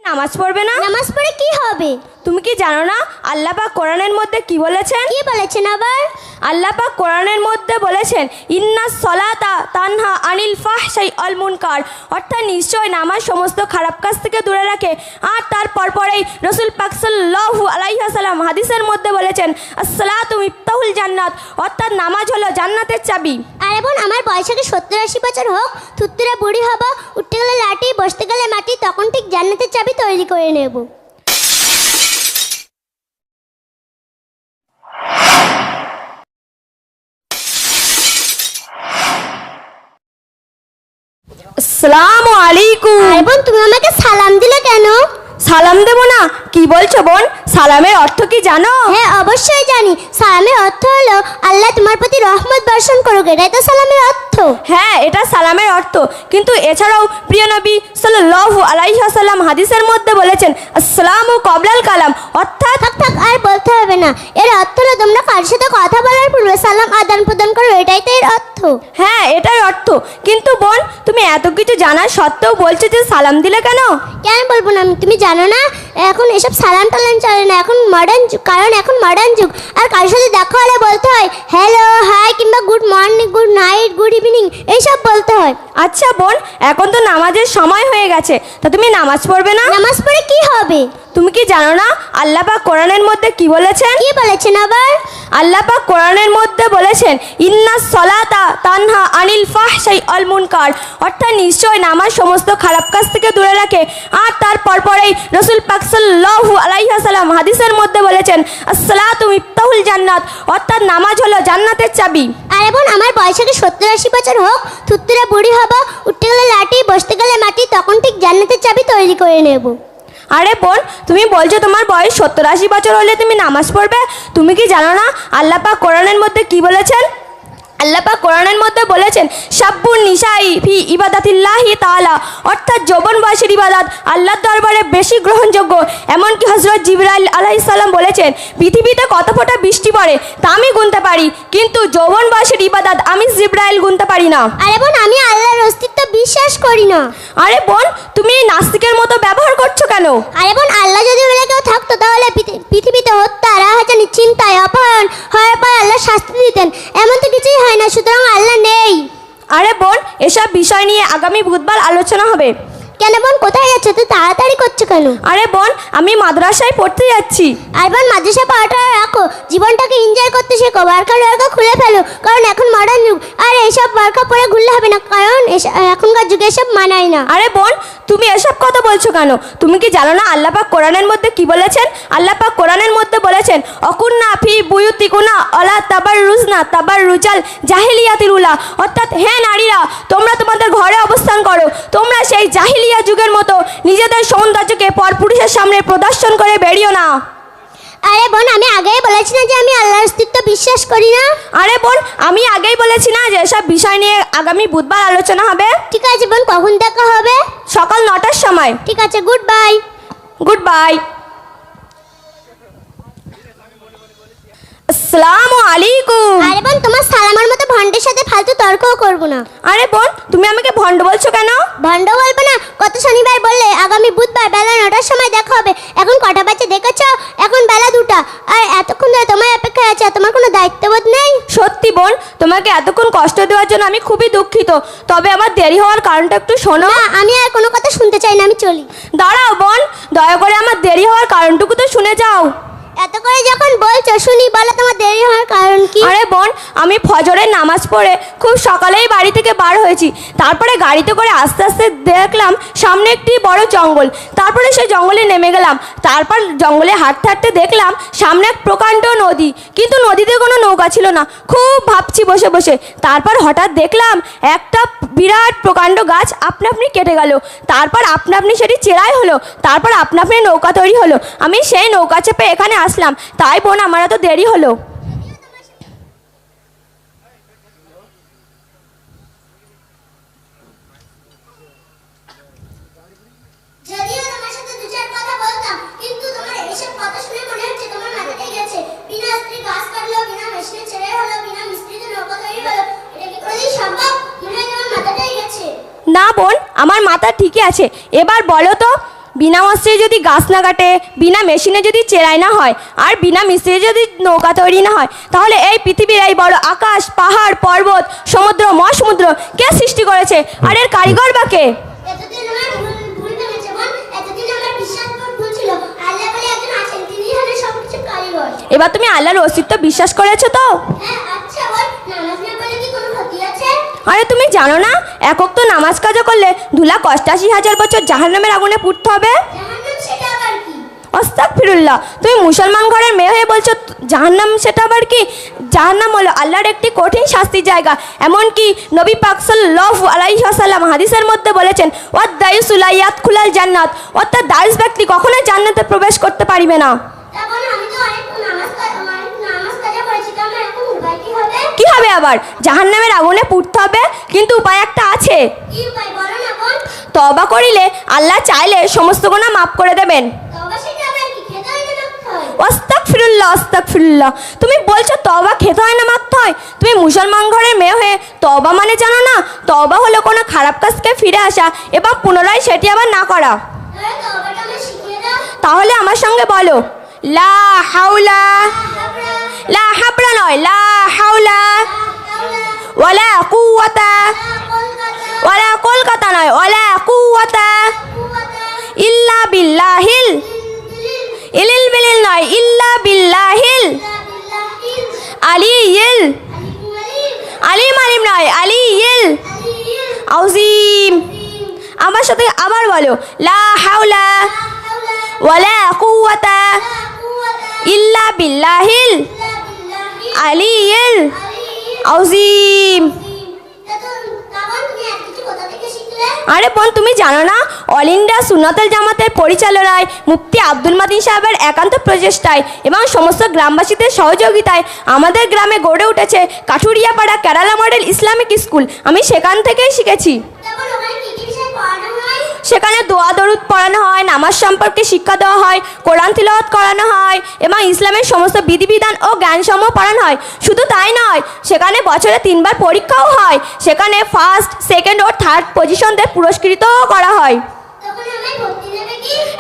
নামাজ পড়বে না? নামাজ পড়ে কি হবে? তুমি কি জানো না আল্লাহ পাক কোরআনের মধ্যে কি বলেছেন? কি বলেছেন আবার? আল্লাহ পাক কোরআনের মধ্যে বলেছেন ইন্নাস সলাতা তানহা আনিল ফাহশাই আল মুনকার, অর্থাৎ নিশ্চয় নামাজ সমস্ত খারাপ কাজ থেকে দূরে রাখে। আর তার পরপরেই রাসূল পাক সাল্লাল্লাহু আলাইহি ওয়াসাল্লাম হাদিসের মধ্যে বলেছেন আসসালাতু মিফতাহুল জান্নাত, অর্থাৎ নামাজ হলো জান্নাতের চাবি। আরে বোন, আমার বয়স আগে 70-80 বছর হোক, থুতথুরে বুড়ি হব, উঠতে গেলে লাঠি, বসতে গেলে মাটি, তখন ঠিক জান্নাতের চাবি তৈরি করে নেব। আসসালামু আলাইকুম। আরে বোন, তুমি আমাকে সালাম দিলে কেন? সালাম দেব না? কি বলছো বোন? সালামের অর্থ কি জানো? হ্যাঁ, অবশ্যই জানি। সালামের অর্থ হলো আল্লাহ তোমার প্রতি রহমত বর্ষণ করুক, এটাই তো সালামের অর্থ। হ্যাঁ, এটা সালামের অর্থ, কিন্তু এছাড়াও প্রিয় নবী সাল্লাল্লাহু আলাইহি ওয়াসাল্লাম হাদিসের মধ্যে বলেছেন আসসালামু ক্বাবলাল কালাম, অর্থাৎ থাক আর বলতে হবে না। এর অর্থ হলো তোমরা কার সাথে কথা বলার পূর্বে সালাম আদান প্রদান করো, এটাই তো এর অর্থ। হ্যাঁ, এটাই অর্থ। কিন্তু বোন, তুমি এত কিছু জানার সত্ত্বেও বলছো যে সালাম দিলে কেন? কেন বলবো না? তুমি জানো না এখন এসব সালাম টালাম চলে না, এখন মডার্ন যুগ, কারণ এখন মডার্ন যুগ। আর কারোর সাথে দেখা হলে বলতে হয় হ্যালো, হাই, কিংবা good morning, good night, good evening, এইসব বলতে হয়। আচ্ছা বোন, এখন তো নামাজের সময় হয়ে গেছে, তা তুমি নামাজ পড়বে না? নামাজ পড়ে কি হবে? তুমি কি জানো না আল্লাহ পাক কোরআনের মধ্যে কি বলেছেন? কি বলেছেন আবার? আল্লাহ পাক কোরআনের মধ্যে বলেছেন ইন্নাস সলাতা তানহা আনিল ফাহশাই আল মুনকার, অর্থাৎ নিশ্চয় নামাজ সমস্ত খারাপ কাজ থেকে দূরে রাখে। আর তার পরপরেই রাসূল পাক সাল্লাল্লাহু আলাইহি ওয়াসাল্লাম হাদিসের মধ্যে বলেছেন আসসালাতু মিফতাহুল জান্নাত, অর্থাৎ নামাজ হলো জান্নাতের চাবি। আরে বোন, আমার বয়স আগে 70-80 বছর হোক, থুতথুরে বুড়ি হব, উঠতে গেলে লাঠি, বসতে গেলে মাটি, তখন ঠিক জান্নাতের চাবি তৈরি করে নেব। আরে বোন, তুমি বলছো তোমার বয়স 70-80 বছর হলে তুমি নামাজ পড়বে? তুমি কি জানো না আল্লাহ পাক কোরআনের মধ্যে কি বলেছেন? আল্লাহ পাক কোরআনের মধ্যে বলেছেন শাব্বুন নিসাই ফি ইবাদাতিল্লাহি তাআলা, অর্থাৎ যৌবন বয়সের ইবাদত আল্লাহর দরবারে বেশি গ্রহণযোগ্য। এমনকি হযরত জিবরাইল আলাইহিস সালাম বলেছেন পৃথিবীতে কত ফোঁটা বৃষ্টি পড়ে তা আমি গুনতে পারি, কিন্তু যৌবন বয়সের ইবাদত আমি জিবরাইল গুনতে পারি না। আরে বোন, আমি আল্লাহর অস্তিত্ব বিশ্বাস করি না। আরে বোন, তুমি এই নাস্তিকের মতো ব্যবহার করছো কেন? আরে বোন, আল্লাহ যদি বলে কেউ থাকতো তাহলে পৃথিবীতে হত্যা, রাহাজানি, চিন্তায়, অপহরণ হওয়ার পর আল্লাহ শাস্তি দিতেন। এমন তো কিছুই হয় না, সুতরাং আল্লাহ নেই। আরে বোন, এসব বিষয় নিয়ে আগামী বুধবার আলোচনা হবে। কেন বোন, কোথায় যাচ্ছ? তো তাড়াতাড়ি করছো কেন? আরে বোন, আমি মাদ্রাসায় পড়তে যাচ্ছি। আর বোন, মাদ্রাসা পড়াটা রাখো, জীবনটাকে এনজয় করতে শেখো, বারকা খুলে ফেলো, কারণ এখন মডার্ন যুগ। আর এইসব বারকা পরে ঘুরলে হবে না, কারণ এখনকার যুগে এসব মানায় না। আরে বোন, তুমি এসব কথা বলছো কেন? তুমি কি জানো না আল্লাহ পাক কোরআনের মধ্যে কি বলেছেন? আল্লাহ পাক কোরআনের মধ্যে বলেছেন অকুন্না ফি বুয়ুতিকুনা আলা তাবাররুজনা তাবাররুজাল জাহিলিয়াতিল উলা, অর্থাৎ হে নারীরা, তোমরা তোমাদের ঘরে অবস্থান করো, তোমরা সেই জাহিলিয়া যুগের মতো নিজেদের সৌন্দর্যকে পরপুরুষের সামনে প্রদর্শন করে বেরিও না। আরে বোন, আমি আগেই বলেছি না যে আমি আল্লাহর অস্তিত্ব বিশ্বাস করি না? আরে বোন, আমি আগেই বলেছি না যে এসব বিষয় নিয়ে আগামী বুধবার আলোচনা হবে। ঠিক আছে বোন, কখন দেখা হবে? সকাল 9টার সময়। ঠিক আছে, গুড বাই। Good bye. আসসালামু আলাইকুম। আরে বোন, তোমার সালামের মতো ভন্ডের সাথে ফালতু তর্কও করব না। আরে বোন, তুমি আমাকে ভণ্ড বলছো কেন? ভন্ড বলবো না? গত শনিবার বললে আগামী বুধবার বেলা 9টার সময় দেখা হবে। এখন কটা বাজে দেখেছ? এখন বেলা 2টা, আর এতক্ষণ ধরে তোমার অপেক্ষায় আছে। তোমার কোনো দায়িত্ববোধ নেই? সত্যি বোন, তোমাকে এতক্ষণ কষ্ট দেওয়ার জন্য আমি খুবই দুঃখিত, তবে আমার দেরি হওয়ার কারণটা একটু শোনো। না, আমি আর কোনো কথা শুনতে চাই না, আমি চলি। দাঁড়াও বোন, দয়া করে আমার দেরি হওয়ার কারণটুকু তো শুনে যাও। এত করে যখন বলছো শুনি, বলো তোমার দেরি হওয়ার কারণ কি? আরে বোন, আমি ফজরের নামাজ পড়ে খুব সকালেই বাড়ি থেকে বার হয়েছি। তারপরে গাড়িতে করে আস্তে আস্তে দেখলাম সামনে একটি বড় জঙ্গল। তারপরে সেই জঙ্গলে নেমে গেলাম। তারপর জঙ্গলে হাঁটতে হাঁটতে দেখলাম সামনে এক প্রকাণ্ড নদী, কিন্তু নদীতে কোনো নৌকা ছিল না। খুব ভাবছি বসে বসে। তারপর হঠাৎ দেখলাম একটা বিরাট প্রকাণ্ড গাছ আপনা আপনি কেটে গেল। তারপর আপনা আপনি সেটি চেরাই হলো। তারপর আপনা আপনি নৌকা তৈরি হলো। আমি সেই নৌকা চেপে এখানে আসলাম। তাই বোন, আমার এত দেরি হলো। যদিও তোমার সাথে দু চার কথা বলতাম, কিন্তু তোমার এইসব কথা শুনে মনে হচ্ছে তোমার মাথাটাই গেছে। বিনা স্ত্রী গাছ কাটলো, বিনা মেশিনে ছেড়ে হলো, বিনা মিস্ত্রিতে নৌকা তৈরি হলো, এটা কি কোনোদিন সম্ভব? মনে হয় তোমার মাথাটাই গেছে। না বোন, আমার মাথা ঠিকই আছে। এবার বলো তো, বিনা অস্ত্রে যদি গাছ না কাটে, বিনা মেশিনে যদি চেরাই না হয়, আর বিনা মিস্ত্রি যদি নৌকা তৈরি না হয়, তাহলে এই পৃথিবীর এই বড় আকাশ, পাহাড়, পর্বত, সমুদ্র, মহাসমুদ্র কে সৃষ্টি করেছে? আর এর কারিগর বা কে? এতদিন আমার ভুল ভেবেছে বোন, এতদিন আমার বিশ্বাস ভুল ছিল। আল্লাহ বলে একজন আছেন, তিনিই হলেন সবকিছু কারিগর। এবার তুমি আল্লাহর অস্তিত্ব বিশ্বাস করেছো তো? হ্যাঁ, আচ্ছা বোন, নামাজ না পড়লে কি কোনো ক্ষতি আছে? আরে তুমি জানো না, একক তো নামাজ কাজও করলে 2,88,000 বছর জাহান্নামের আগুনে পুড়তে হবে। জাহান্নাম সেটা আবার কি? আস্তাগফিরুল্লাহ, তুমি মুসলমান ঘরের মেয়ে হয়ে বলছো জাহান্নাম সেটা আবার কি? জাহান্নাম হলো আল্লাহর একটি কঠিন শাস্তির জায়গা। এমনকি নবী পাক সাল্লাল্লাহু আলাইহি ওয়াসাল্লাম হাদিসের মধ্যে বলেছেন, ওয়াদ-দায়ুসু লা ইয়াদখুলাল জান্নাত, অর্থাৎ দায়ুস ব্যক্তি কখনোই জান্নাতে প্রবেশ করতে পারবে না। তা বোন, আমি তো অনেক নামাজ কাজা করেছি, তো আমার এখন উপায় কি হবে? কি হবে আবার? জাহান্নামের আগুনে পুড়তে হবে, কিন্তু উপায় একটা আছে। কি উপায় বলো না বোন? তওবা করিলে আল্লাহ চাইলে সমস্ত গুনাহ মাফ করে দেবেন। তবে সেটা আবার কি? খেতে হয় না মাখতে হয়? আস্তাগফিরুল্লাহ, আস্তাগফিরুল্লাহ, তুমি বলছো তওবা খেতে হয় না মারতে হয়? তুমি মুসলমান ঘরের মেয়ে হয়ে তওবা মানে জানো না? তওবা হলো কোনো খারাপ কাজকে ফিরে আসা এবং পুনরায় সেটি আবার না করা। তাহলে তওবাটা আমায় শিখিয়ে দাও। তাহলে আমার সঙ্গে বলো, লা হাওলা, লা হাবরা নয়, লা হাওলা ওয়ালা কুওয়াতা, ওয়ালা কলকাতা নয়, ওয়ালা কুওয়াতা ইল্লা বিল্লাহিল, ইলিল বিলিল নয়, ইল্লা বিল্লাহিল আলিয়িল, আলিম আলিম নয়, আলিয়িল আযীম। আমার সাথে আবার বলো, লা হাওলা ওয়ালা কুওয়াতা ইল্লা বিল্লাহিল আলিয়িল আযীম। আরে বোন, তুমি জানো না, অল ইন্ডিয়া সুন্নাতুল জামাতের পরিচালনায় মুফতি আব্দুল মাতিন সাহেবের একান্ত প্রচেষ্টায় এবং সমস্ত গ্রামবাসীদের সহযোগিতায় আমাদের গ্রামে গড়ে উঠেছে কাঠুরিয়াপাড়া কেরালা মডেল ইসলামিক স্কুল। আমি সেখান থেকেই শিখেছি। সেখানে দোয়া দরুদ পড়ানো হয়, নামাজ সম্পর্কে শিক্ষা দেওয়া হয়, কোরআন তিলাওয়াত করানো হয় এবং ইসলামের সমস্ত বিধিবিধান ও জ্ঞানসমূহ পড়ানো হয়। শুধু তাই নয়, সেখানে বছরে 3 বার পরীক্ষাও হয়। সেখানে ফার্স্ট, সেকেন্ড ও থার্ড পজিশনদের পুরস্কৃতও করা হয়।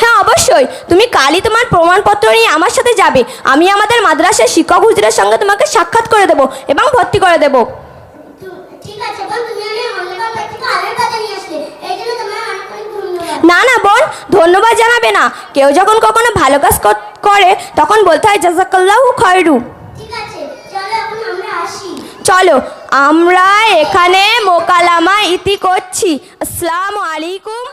হ্যাঁ, অবশ্যই। তুমি কালই তোমার প্রমাণপত্র নিয়ে আমার সাথে যাবে। আমি আমাদের মাদ্রাসার শিক্ষক হুজুরের সঙ্গে তোমাকে সাক্ষাৎ করে দেবো এবং ভর্তি করে দেবো। ঠিক আছে বোন, তুমি আমাকে অনেক থেকে আলোর কথা নিয়ে আসলে, এই জন্য তোমার অনেক অনেক ধন্যবাদ। না না বোন, ধন্যবাদ জানাবে না। কেউ যখন কখনো ভালো কাজ করে তখন বলতে হয় জাযাকাল্লাহু খায়রু। ঠিক আছে, চলো এখন আমরা আসি। চলো, আমরা এখানে মোকালামা ইতি করছি। আসসালামু আলাইকুম।